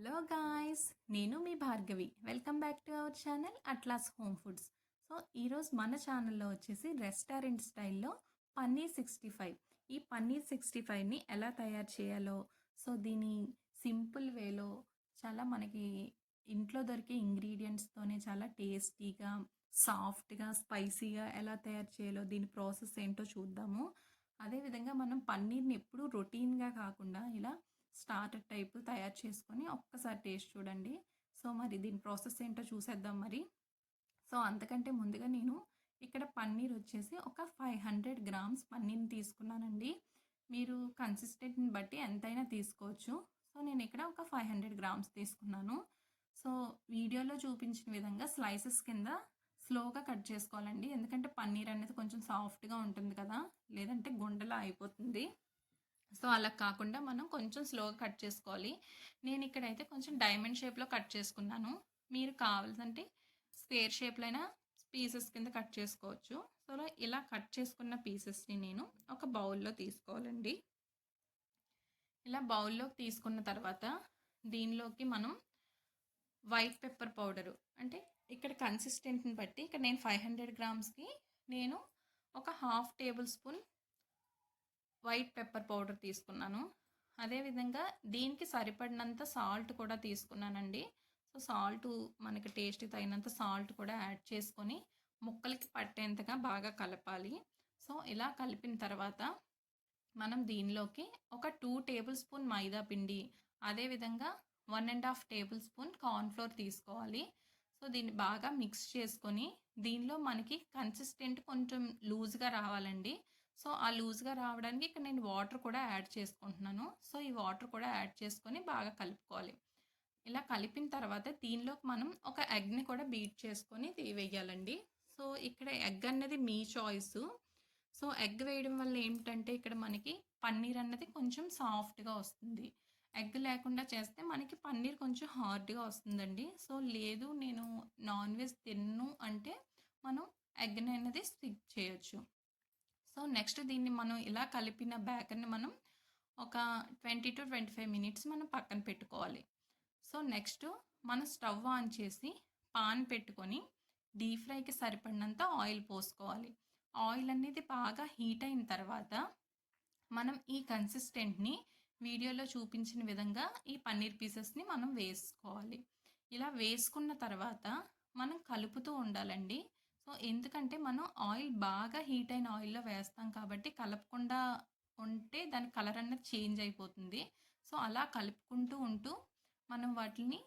Hello guys, నేను మీ Bhargavi. Welcome back to our channel Atlas home foods. So ఈరోజు మన ఛానల్లో వచ్చేసి రెస్టారెంట్ స్టైల్లో పన్నీర్ 65. ఈ పన్నీర్ 65ని ఎలా తయారు చేయాలో, సో దీని సింపుల్ వేలో చాలా మనకి ఇంట్లో దొరికే ఇంగ్రీడియంట్స్తోనే చాలా టేస్టీగా, సాఫ్ట్గా, స్పైసీగా ఎలా తయారు చేయాలో దీని ప్రాసెస్ ఏంటో చూద్దాము. అదేవిధంగా మనం పన్నీర్ని ఎప్పుడూ రొటీన్గా కాకుండా ఇలా స్టార్టర్ టైపు తయారు చేసుకొని ఒక్కసారి టేస్ట్ చూడండి. సో మరి దీని ప్రాసెస్ ఏంటో చూసేద్దాం మరి. సో అంతకంటే ముందుగా నేను ఇక్కడ పన్నీర్ వచ్చేసి ఒక 500 గ్రామ్స్ పన్నీర్ని తీసుకున్నానండి. మీరు కన్సిస్టెంట్ని బట్టి ఎంతైనా తీసుకోవచ్చు. సో నేను ఇక్కడ ఒక 500 గ్రామ్స్ తీసుకున్నాను. సో వీడియోలో చూపించిన విధంగా స్లైసెస్ కింద స్లోగా కట్ చేసుకోవాలండి. ఎందుకంటే పన్నీర్ అనేది కొంచెం సాఫ్ట్గా ఉంటుంది కదా, లేదంటే గుండెలా అయిపోతుంది. సో అలా కాకుండా మనం కొంచెం స్లోగా కట్ చేసుకోవాలి. నేను ఇక్కడైతే కొంచెం డైమండ్ షేప్లో కట్ చేసుకున్నాను. మీరు కావాలంటే స్క్వేర్ షేప్లో అయినా పీసెస్ కింద కట్ చేసుకోవచ్చు. సో ఇలా కట్ చేసుకున్న పీసెస్ని నేను ఒక బౌల్లో తీసుకోవాలండి. ఇలా బౌల్లోకి తీసుకున్న తర్వాత దీనిలోకి మనం వైట్ పెప్పర్ పౌడరు, అంటే ఇక్కడ కన్సిస్టెంట్ని బట్టి ఇక్కడ నేను 500 గ్రామ్స్కి నేను ఒక half table spoon white pepper powder తీసుకున్నాను. అదేవిధంగా దీనికి సరిపడినంత సాల్ట్ కూడా తీసుకున్నానండి. సో సాల్ట్ మనకి టేస్ట్కి తగినంత సాల్ట్ కూడా యాడ్ చేసుకొని ముక్కలకి పట్టేంతగా బాగా కలపాలి. సో ఇలా కలిపిన తర్వాత మనం దీనిలోకి ఒక 2 టేబుల్ స్పూన్ మైదా పిండి, అదేవిధంగా 1.5 టేబుల్ స్పూన్ కార్న్ఫ్లోర్ తీసుకోవాలి. సో దీన్ని బాగా మిక్స్ చేసుకొని దీనిలో మనకి కన్సిస్టెంట్ కొంచెం లూజ్గా రావాలండి. సో ఆ లూజ్గా రావడానికి ఇక్కడ నేను వాటర్ కూడా యాడ్ చేసుకుంటున్నాను. సో ఈ వాటర్ కూడా యాడ్ చేసుకొని బాగా కలుపుకోవాలి. ఇలా కలిపిన తర్వాత దీనిలోకి మనం ఒక ఎగ్ని కూడా బీట్ చేసుకొని వేయాలండి. సో ఇక్కడ ఎగ్ అన్నది మీ చాయిస్. సో ఎగ్ వేయడం వల్ల ఏమిటంటే ఇక్కడ మనకి పన్నీర్ అన్నది కొంచెం సాఫ్ట్గా వస్తుంది. ఎగ్ లేకుండా చేస్తే మనకి పన్నీర్ కొంచెం హార్డ్గా వస్తుందండి. సో లేదు నేను నాన్ వెజ్ తిన్ను అంటే మనం ఎగ్ని అనేది స్కిప్ చేయొచ్చు. సో నెక్స్ట్ దీన్ని మనం ఇలా కలిపిన బ్యాటర్ని మనం ఒక 20 to 25 మినిట్స్ మనం పక్కన పెట్టుకోవాలి. సో నెక్స్ట్ మనం స్టవ్ ఆన్ చేసి పాన్ పెట్టుకొని డీప్ ఫ్రైకి సరిపడినంత ఆయిల్ పోసుకోవాలి. ఆయిల్ అనేది బాగా హీట్ అయిన తర్వాత మనం ఈ కన్సిస్టెంట్ని వీడియోలో చూపించిన విధంగా ఈ పన్నీర్ పీసెస్ని మనం వేసుకోవాలి. ఇలా వేసుకున్న తర్వాత మనం కలుపుతూ ఉండాలండి. సో ఎందుకంటే మనం ఆయిల్ బాగా హీట్ అయిన ఆయిల్లో వేస్తాం కాబట్టి కలపకుండా ఉంటే దాని కలర్ అనేది చేంజ్ అయిపోతుంది. సో అలా కలుపుకుంటూ ఉంటూ మనం వాటిని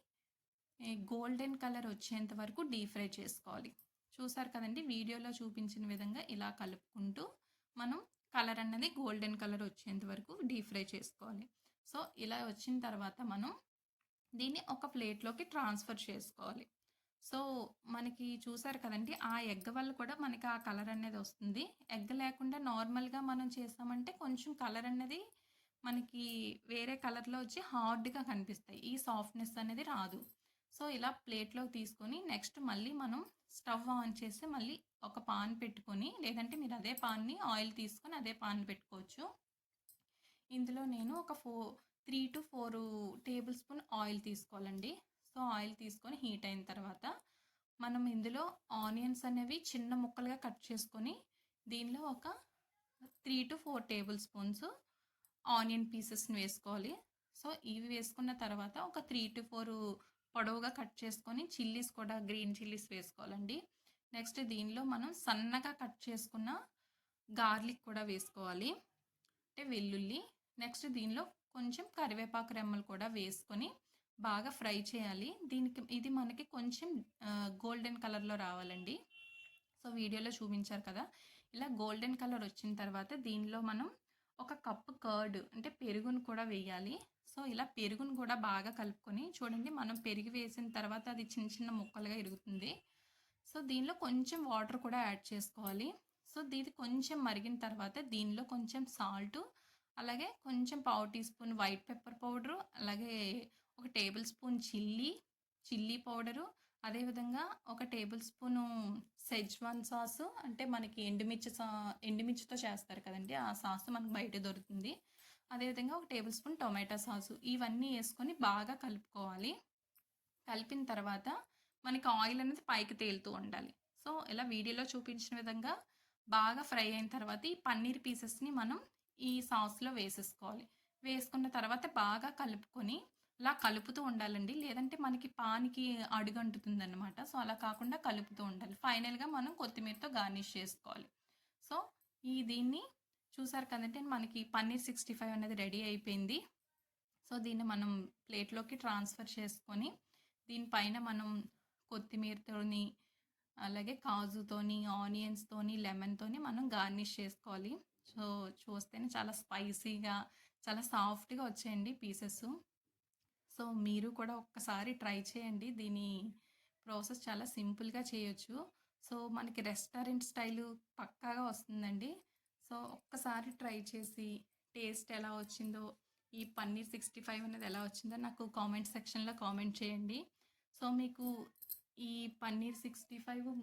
గోల్డెన్ కలర్ వచ్చేంత వరకు డీప్ ఫ్రై చేసుకోవాలి. చూసారు కదండి, వీడియోలో చూపించిన విధంగా ఇలా కలుపుకుంటూ మనం కలర్ అన్నది గోల్డెన్ కలర్ వచ్చేంత వరకు డీప్ ఫ్రై చేసుకోవాలి. సో ఇలా వచ్చిన తర్వాత మనం దీన్ని ఒక ప్లేట్లోకి ట్రాన్స్ఫర్ చేసుకోవాలి. సో మనకి చూసారు కదండి, ఆ ఎగ్ వల్ల కూడా మనకి ఆ కలర్ అనేది వస్తుంది. ఎగ్ లేకుండా నార్మల్గా మనం చేసామంటే కొంచెం కలర్ అనేది మనకి వేరే కలర్లో వచ్చి హార్డ్గా కనిపిస్తాయి. ఈ సాఫ్ట్నెస్ అనేది రాదు. సో ఇలా ప్లేట్లోకి తీసుకొని నెక్స్ట్ మళ్ళీ మనం స్టవ్ ఆన్ చేసి మళ్ళీ ఒక పాన్ పెట్టుకొని, లేదంటే మీరు అదే పాన్ని ఆయిల్ తీసుకొని అదే పాన్ పెట్టుకోవచ్చు. ఇందులో నేను ఒక 3 to 4 టేబుల్ స్పూన్ ఆయిల్ తీసుకోవాలండి. సో ఆయిల్ తీసుకొని హీట్ అయిన తర్వాత మనం ఇందులో ఆనియన్స్ అనేవి చిన్న ముక్కలుగా కట్ చేసుకొని దీనిలో ఒక 3 to 4 టేబుల్ స్పూన్స్ ఆనియన్ పీసెస్ని వేసుకోవాలి. సో ఇవి వేసుకున్న తర్వాత ఒక 3 to 4 పొడవుగా కట్ చేసుకొని చిల్లీస్ కూడా గ్రీన్ చిల్లీస్ వేసుకోవాలండి. నెక్స్ట్ దీనిలో మనం సన్నగా కట్ చేసుకున్న గార్లిక్ కూడా వేసుకోవాలి, అంటే వెల్లుల్లి. నెక్స్ట్ దీనిలో కొంచెం కరివేపాకు రెమ్మలు కూడా వేసుకొని బాగా ఫ్రై చేయాలి. ఇది మనకి కొంచెం గోల్డెన్ కలర్లో రావాలండి. సో వీడియోలో చూపించారు కదా, ఇలా గోల్డెన్ కలర్ వచ్చిన తర్వాత దీనిలో మనం ఒక కప్పు కర్డ్ అంటే పెరుగును కూడా వేయాలి. సో ఇలా పెరుగును కూడా బాగా కలుపుకొని చూడండి, మనం పెరుగు వేసిన తర్వాత అది చిన్న చిన్న ముక్కలుగా ఇరుగుతుంది. సో దీనిలో కొంచెం వాటర్ కూడా యాడ్ చేసుకోవాలి. సో దీది కొంచెం మరిగిన తర్వాత దీనిలో కొంచెం సాల్ట్, అలాగే కొంచెం పావు teaspoon white pepper powder, అలాగే ఒక టేబుల్ స్పూన్ చిల్లీ పౌడరు, అదేవిధంగా ఒక టేబుల్ స్పూను సెజ్వాన్ సాసు, అంటే మనకి ఎండుమిర్చితో చేస్తారు కదండి, ఆ సాసు మనకు బయట దొరుకుతుంది. అదేవిధంగా ఒక టేబుల్ స్పూన్ టొమాటో సాసు ఇవన్నీ వేసుకొని బాగా కలుపుకోవాలి. కలిపిన తర్వాత మనకి ఆయిల్ అనేది పైకి తేలుతూ ఉండాలి. సో, ఇలా వీడియోలో చూపించిన విధంగా బాగా ఫ్రై అయిన తర్వాత ఈ పన్నీర్ పీసెస్‌ని మనం ఈ సాస్‌లో వేసేసుకోవాలి. వేసుకున్న తర్వాత బాగా కలుపుకొని ఇలా కలుపుతూ ఉండాలండి. లేదంటే మనకి పాన్‌కి అడుగంటుతుందనమాట. సో, అలా కాకుండా కలుపుతూ ఉండాలి. ఫైనల్‌గా మనం కొత్తిమీరతో గార్నిష్ చేసుకోవాలి. సో, దీన్ని చూసారు కదండీ మనకి పన్నీర్ 65 అనేది రెడీ అయిపోయింది. సో, దీన్ని మనం ప్లేట్‌లోకి ట్రాన్స్‌ఫర్ చేసుకొని దీనిపైన మనం కొత్తిమీరతోని, అలాగే కాజుతోని, ఆనియన్స్‌తోని, లెమన్‌తోని మనం గార్నిష్ చేసుకోవాలి. సో, చూస్తేనే చాలా స్పైసీగా, చాలా సాఫ్ట్‌గా వచ్చాయండి పీసెసు. సో, మీరు కూడా ఒక్కసారి ట్రై చేయండి. దీని ప్రాసెస్ చాలా సింపుల్‌గా చేయొచ్చు. సో, మనకి రెస్టారెంట్ స్టైలు పక్కాగా వస్తుందండి. సో, ఒక్కసారి ట్రై చేసి టేస్ట్ ఎలా వచ్చిందో, ఈ పన్నీర్ 65 అనేది ఎలా వచ్చిందో నాకు కామెంట్ సెక్షన్‌లో కామెంట్ చేయండి. సో, మీకు ఈ పన్నీర్ 65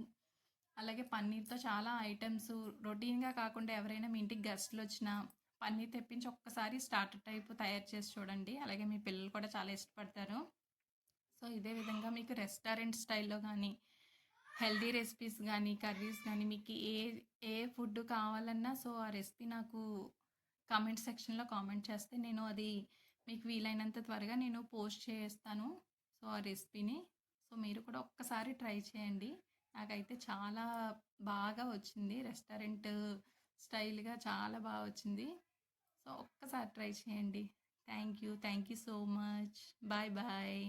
అలాగే పన్నీర్‌తో చాలా ఐటెమ్స్ రొటీన్‌గా కాకుండా ఎవరైనా మీ ఇంటికి గెస్ట్‌లొచ్చినా పన్నీర్ తెప్పించి ఒక్కసారి స్టార్టర్ టైప్ తయారు చేసి చూడండి. అలాగే మీ పిల్లలు కూడా చాలా ఇష్టపడతారు. సో, ఇదే విధంగా మీకు రెస్టారెంట్ స్టైల్‌లో గానీ, హెల్తీ రెసిపీస్ గానీ, కర్రీస్ గానీ మీకు ఏ ఫుడ్ కావాలన్నా సో, ఆ రెసిపీ నాకు కామెంట్ సెక్షన్‌లో కామెంట్ చేస్తే నేను అది మీకు వీలైనంత త్వరగా నేను పోస్ట్ చేస్తాను. సో, ఆ రెసిపీని. సో, మీరు కూడా ఒక్కసారి ట్రై చేయండి. నాకైతే చాలా బాగా వచ్చింది. రెస్టారెంట్ స్టైల్‌గా చాలా వచ్చింది. సో, ఒక్కసారి ట్రై చేయండి. Thank you. Thank you so much. Bye bye.